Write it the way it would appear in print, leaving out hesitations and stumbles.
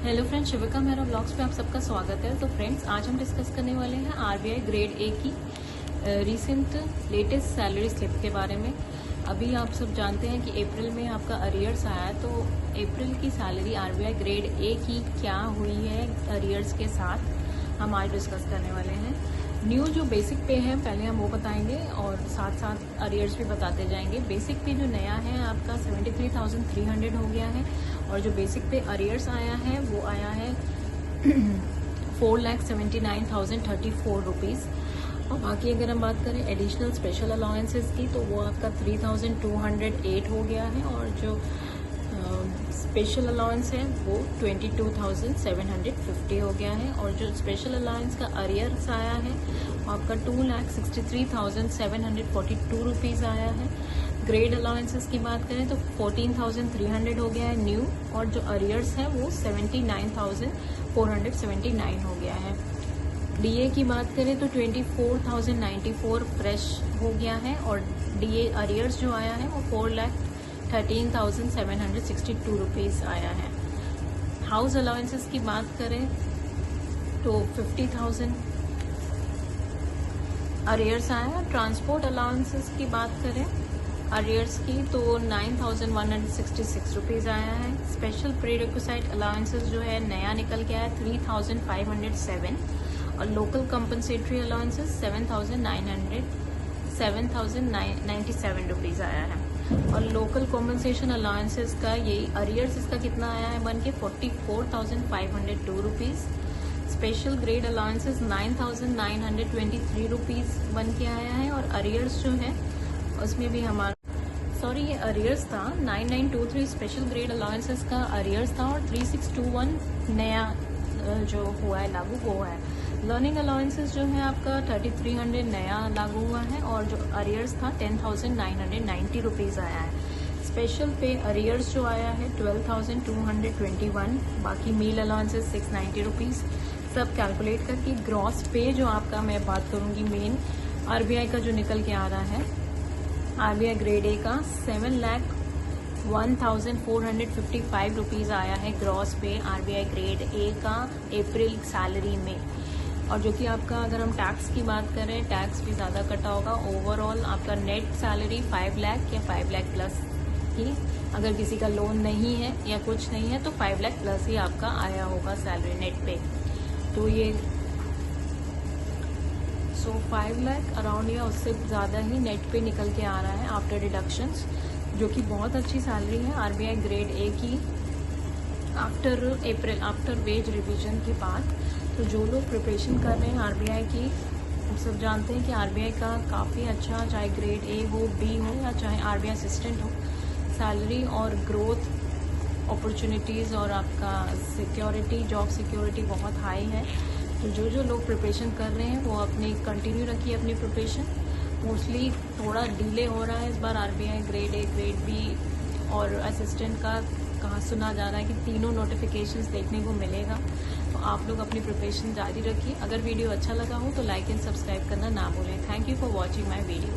Hello friends, शिविका Mehra blogs पे आप सबका स्वागत है। तो फ्रेंड्स, आज हम डिस्कस करने वाले हैं आरबीआई ग्रेड ए की रीसेंट लेटेस्ट सैलरी स्लिप के बारे में। अभी आप सब जानते हैं कि अप्रैल में आपका अरियर्स आया है, तो अप्रैल की सैलरी आरबीआई ग्रेड ए की क्या हुई है अरियर्स के साथ हम आज डिस्कस करने वाले हैं। न्यू जो बेसिक पे है पहले हम वो बताएंगे और साथ साथ अरियर्स भी बताते जाएंगे। बेसिक पे जो नया है आपका 73,300 हो गया है और जो बेसिक पे अरियर्स आया है वो आया है 4,79,034 रुपीज़। और बाकी अगर हम बात करें एडिशनल स्पेशल अलाउंसेस की तो वो आपका 3,208 हो गया है और जो स्पेशल अलाउंस है वो 22,750 हो गया है और जो स्पेशल अलाउंस का अरियर्स आया है वो आपका 2,63,742 रुपीज़ आया है। ग्रेड अलाउंसेस की बात करें तो 14,300 हो गया है न्यू और जो अरियर्स है वो 79,479 हो गया है। डीए की बात करें तो 24,094 फ्रेश हो गया है और डीए अरियर्स जो आया है वो 4,13,762 रुपीज़ आया है। हाउस अलाउंसेस की बात करें तो 50,000 अरियर्स आया है। ट्रांसपोर्ट अलाउंसेस की बात करें अरियर्स की तो 9,166 रुपीज़ आया है। स्पेशल प्री रिक्विसाइट अलाउंसेस जो है नया निकल के आया 3,507 और लोकल कंपनसेटरी अलाउंसेस 7,097 रुपीज़ आया है। और लोकल कॉम्पनसेशन अलाउंसेस का यही अरियर्स इसका कितना आया है बन के 44,502 rupees. Special grade allowances 9,923 rupees बन के आया है और अरियर्स जो है उसमें भी हमारा ये अरियर्स था 9,923 स्पेशल ग्रेड अलाउंसेस का अरियर्स था और 3,621 नया जो हुआ है लागू हुआ है। लर्निंग अलाउंसेस जो है आपका 3,300 नया लागू हुआ है और जो अरियर्स था 10,990 रुपीज़ आया है। स्पेशल पे अरियर्स जो आया है 12,221, बाकी मील अलाउंसेस 690 रुपीज़। सब कैलकुलेट करके ग्रॉस पे जो आपका मैं बात करूँगी मेन आरबीआई का जो निकल के आ रहा है आरबीआई ग्रेड ए का 7,01,455 रुपीज़ आया है ग्रॉस पे आरबीआई ग्रेड ए का अप्रैल सैलरी में। और जो कि आपका अगर हम टैक्स की बात करें टैक्स भी ज़्यादा कटा होगा। ओवरऑल आपका नेट सैलरी 5 लाख या 5 लाख प्लस ही, अगर किसी का लोन नहीं है या कुछ नहीं है तो 5 लाख प्लस ही आपका आया होगा सैलरी नेट पे। तो ये 5 लाख अराउंड या उससे ज़्यादा ही नेट पे निकल के आ रहा है आफ्टर डिडक्शंस, जो कि बहुत अच्छी सैलरी है आरबीआई ग्रेड ए की आफ्टर वेज रिवीजन के बाद। तो जो लोग प्रिपरेशन कर रहे हैं आरबीआई की, हम सब जानते हैं कि आरबीआई का काफ़ी अच्छा, चाहे ग्रेड ए हो, बी हो या चाहे आरबीआई असिस्टेंट हो, सैलरी और ग्रोथ अपॉर्चुनिटीज़ और आपका सिक्योरिटी, जॉब सिक्योरिटी बहुत हाई है। तो जो लोग प्रिपरेशन कर रहे हैं वो अपनी कंटिन्यू रखिए अपनी प्रिपरेशन। मोस्टली थोड़ा डिले हो रहा है इस बार RBI grade A, grade B और असिस्टेंट का कहाँ सुना जा रहा है कि तीनों नोटिफिकेशंस देखने को मिलेगा। तो आप लोग अपनी प्रिपरेशन जारी रखिए। अगर वीडियो अच्छा लगा हो तो लाइक एंड सब्सक्राइब करना ना भूलें। Thank you for watching my video.